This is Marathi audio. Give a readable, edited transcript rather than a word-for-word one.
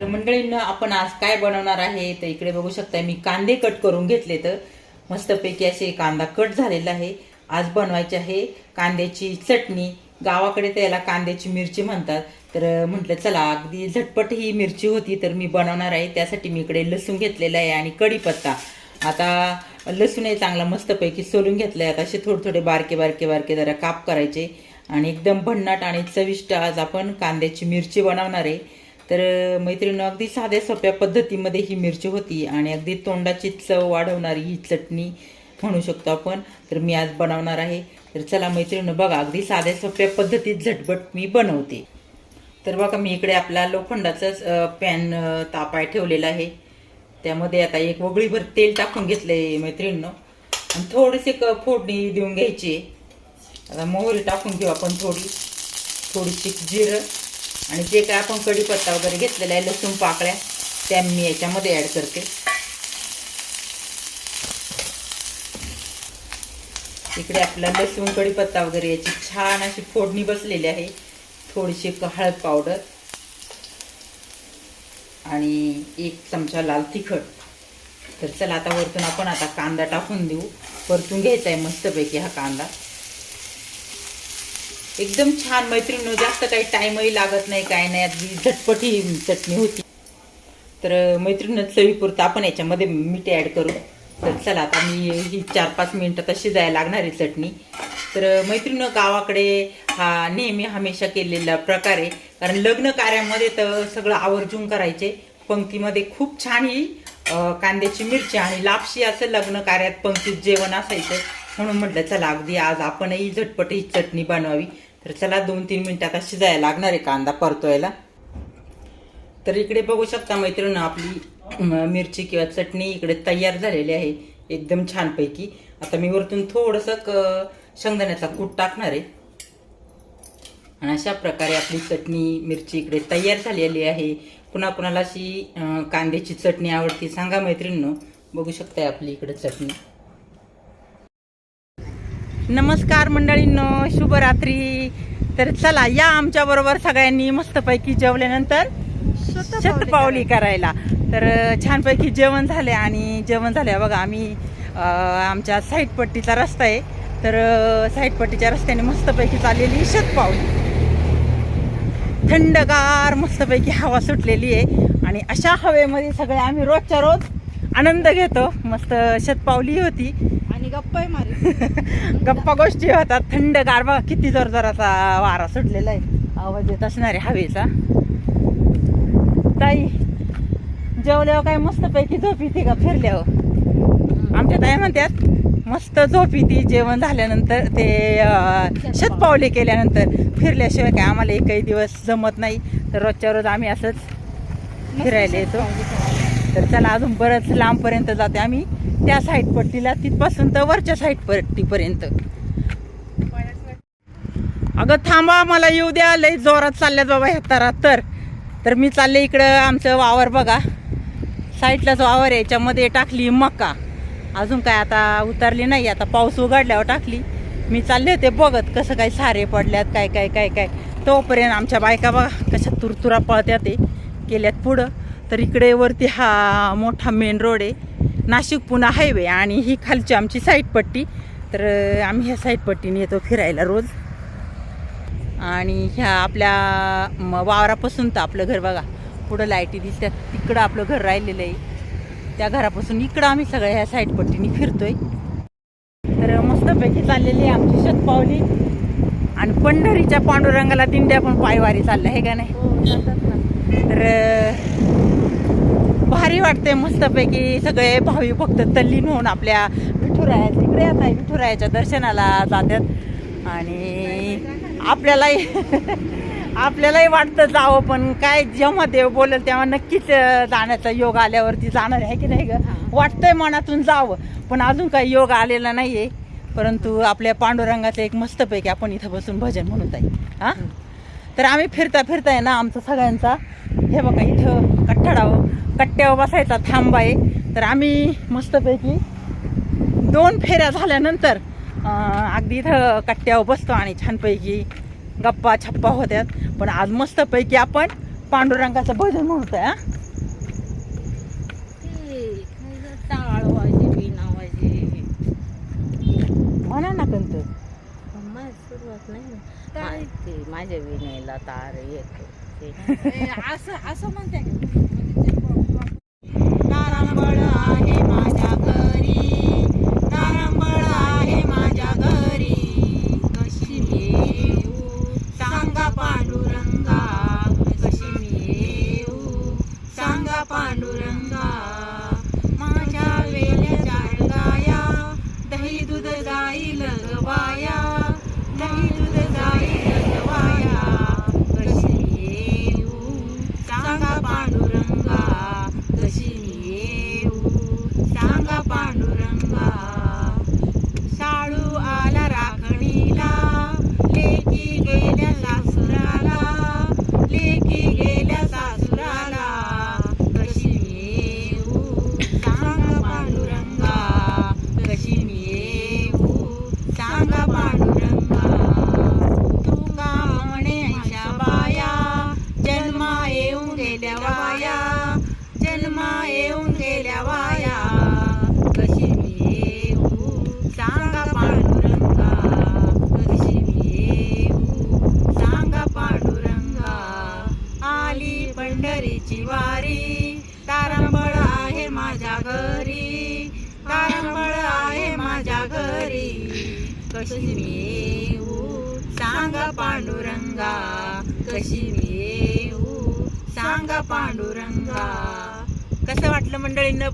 तर मंडळींना आपण आज काय बनवणार आहे तर इकडे बघू शकता मी कांदे कट करून घेतले तर मस्तपैकी असे कांदा कट झालेला आहे। आज बनवायची आहे कांद्याची चटणी। गावाकडे त्याला कांद्याची मिरची म्हणतात। तर म्हटलं चला अगदी झटपट ही मिरची होती तर मी बनवणार आहे। त्यासाठी मी इकडे लसूण घेतलेला आहे आणि कढीपत्ता। आता लसूण आहे चांगला मस्तपैकी सोलून घेतलाय। आता असे थोडे थोडे बारके बारके बारके जरा काप करायचे आणि एकदम भन्नाट आणि चविष्ट आज आपण कांद्याची मिरची बनवणार आहे। तर मैत्रिणी अगदी साध्या सोप्या पद्धतीमध्ये ही मिरची होती आणि अगदी तोंडाची चव वाढवणारी ही चटणी म्हणू शकतो आपण। तर मी आज बनवणार आहे। तर चला मैत्रिणी बघा अगदी साध्या सोप्या पद्धतीत झटपट मी बनवते। तर बघा मी इकडे आपला लोखंडाचा पॅन तापाय ठेवलेला आहे। त्यामध्ये आता एक वगळीभर तेल टाकून घेतलंय मैत्रिणींनो आणि थोडीशी फोडणी देऊन घ्यायची। आता मोहरी टाकून घेऊ आपण थोडीशी जिरं आणि जे काय आपण कढीपत्ता वगैरे घेतलेला आहे लसूण पाकळ्या त्या मी याच्यामध्ये ॲड करते। इकडे आपला लसूण कढीपत्ता वगैरे याची छान अशी फोडणी बसलेली आहे। थोडीशी हळद पावडर आणि 1 चमचा लाल तिखट। तर चला आता वरतून आपण आता कांदा टाकून देऊ। परतून घ्यायचा आहे मस्तपैकी हा कांदा। एकदम छान मैत्रिणींनो जास्त काही टाइमही लागत नाही काय नाही अगदी झटपट ही चटणी होती। तर मैत्रिणींनो चवीपुरतं आपण याच्यामध्ये मीठ ॲड करू। तर चला आता मी ही 4-5 मिनिटं तशी जायला लागणार आहे चटणी। तर मैत्रिणींनो गावाकडे हा नेहमी हमेशा केलेला प्रकार आहे। कारण लग्न कार्यामध्ये तर सगळं आवर्जून करायचे। पंक्तीमध्ये खूप छान ही कांद्याची मिरची आणि लापशी असं लग्न कार्यात पंक्तीत जेवण असायचं। म्हणून म्हटलं चला अगदी आज आपणही झटपट ही चटणी बनवावी। तर चला 2-3 मिनिटात अशी जायला लागणार आहे कांदा परतवायला। तर इकडे बघू शकता मैत्रिणी आपली मिरची किंवा चटणी इकडे तयार झालेली आहे एकदम छानपैकी। आता मी वरतून थोडंसं शेंगदाण्याचा कूट टाकणार आहे आणि अशा प्रकारे आपली चटणी मिरची इकडे तयार झालेली आहे। कुणाला अशी कांद्याची चटणी आवडते सांगा मैत्रिणींनो। बघू शकताय आपली इकडे चटणी। नमस्कार मंडळींनो, शुभरात्री। तर चला या आमच्या बरोबर सगळ्यांनी मस्तपैकी जेवल्यानंतर शतपावली करायला। तर छानपैकी जेवण झाले आणि जेवण झाले बघा आम्ही आमच्या साईड पट्टीचा रस्ता आहे। तर साईड पट्टीच्या रस्त्याने मस्तपैकी चाललेली शतपावली। थंडगार मस्तपैकी हवा सुटलेली आहे आणि अशा हवेमध्ये सगळे आम्ही रोजच्या रोज आनंद घेतो। मस्त शतपावली होती आणि गप्पा गोष्टी होतात। थंडगार बघा किती जोरजोराचा वारा सुटलेला आहे। आवाज येत असणार आहे हवेचा। ताई जेवल्यावर काय मस्तपैकी झोप येते का फिरल्यावर? आमच्या ताई म्हणतात मस्त झोप येते जेवण झाल्यानंतर ते शतपावली केल्यानंतर। फिरल्याशिवाय काय आम्हाला एकही दिवस जमत नाही। तर रोजच्या रोज आम्ही असंच फिरायला येतो। तर चला अजून बरंच लांबपर्यंत जाते आम्ही त्या साईड पट्टीला तिथपासून तर वरच्या साईड पट्टीपर्यंत। अगं थांबा मला येऊ द्या, लई जोरात चालल्यात बाबा ह्या तरात। तर मी चालले इकडं आमचं वावर बघा साईडलाच वावर आहे। याच्यामध्ये टाकली मका, अजून काय आता उतरली नाही। आता पाऊस उघडल्यावर टाकली। मी चालले होते बघत कसं काय सारे पडल्यात काय काय काय काय। तोपर्यंत आमच्या बायका बघा कशा तुरतुरा पळत्यात ते केल्यात पुढं। तर इकडे वरती हा मोठा मेन रोड आहे नाशिक पुणे हायवे आणि ही खालची आमची साईड पट्टी। तर आम्ही ह्या साईड पट्टीने येतो फिरायला रोज। आणि ह्या आपल्या वावरापासून तर आपलं घर बघा पुढं लाईटी दिसतात तिकडं आपलं घर राहिलेलं आहे। त्या घरापासून इकडं आम्ही सगळ्या ह्या साईड पट्टीने फिरतोय। तर मस्तपैकी चाललेली आहे आमची शतपावली आणि पंढरीच्या पांडुरंगाला दिंड्या पण पायवारी चालल्या आहे का नाही? तर भारी वाटते मस्तपैकी सगळे भावी भक्त तल्लीन होऊन आपल्या विठुराया तिकडे आता विठुरायाच्या दर्शनाला जातात आणि आपल्यालाही वाटतं जावं। पण काय जेव्हा देव बोलेल तेव्हा नक्कीच जाण्याचा योग आल्यावरती जाणार आहे की नाही ग? वाटतंय मनातून जावं पण अजून काही योग आलेला नाही आहे। परंतु आपल्या पांडुरंगाचं एक मस्तपैकी आपण इथं बसून भजन म्हणत आहे हां। तर आम्ही फिरता फिरता आहे ना आमचा सगळ्यांचा हे बघा इथं कट्ट्यावर बसायचा थांबा आहे। तर आम्ही मस्तपैकी 2 फेऱ्या झाल्यानंतर अगदी इथं कट्ट्यावर बसतो आणि छानपैकी गप्पा छप्पा होत्यात। पण आज मस्तपैकी आपण पांडुरंगाचं भजन म्हणतोय हा. टाळ वाजे बिना वाजे म्हणा ना कंत. माझी सुरुवात नाही ना. काय ते माझ्या विणेला तार येतो असं म्हणते. तारंबळ आहे माझ्या घरी, तारंबळ आहे माझ्या घरी, कशी मी येऊ सांगा पांडुरंगा, कशी मी येऊ सांगा पांडुरंगा. माझ्या वेल्या चार गाया, दही दूध जाईल गवाया, दही दूध जाईल गवाया, कशी मी येऊ सांगा पांडुरंगा, कशी मी येऊ सांगा पांडुरंगा. शाळू आला राखणीला, लेकी गेल्या सासुराला, लेकी गेल्या सासुराला, कशी मी येऊ सांगा पांडुरंगा, कशी मी येऊ सांगा पांडुरंगा. तुका म्हणे ऐशा बाया, जन्मा येऊन गेल्या वाया, जन्मा येऊन गेल्या वाया, कशी मी येऊ सांगा पांडुरंगा, कशी मी येऊ सांगा पांडुरंगा. आली पंढरीची वारी, तारंबळ आहे माझ्या घरी, तारंबळ आहे माझ्या घरी, कशी मी येऊ सांगा पांडुरंगा, कशी मी येऊ सांगा पांडुरंगा. कसं वाटलं मंडळींनो?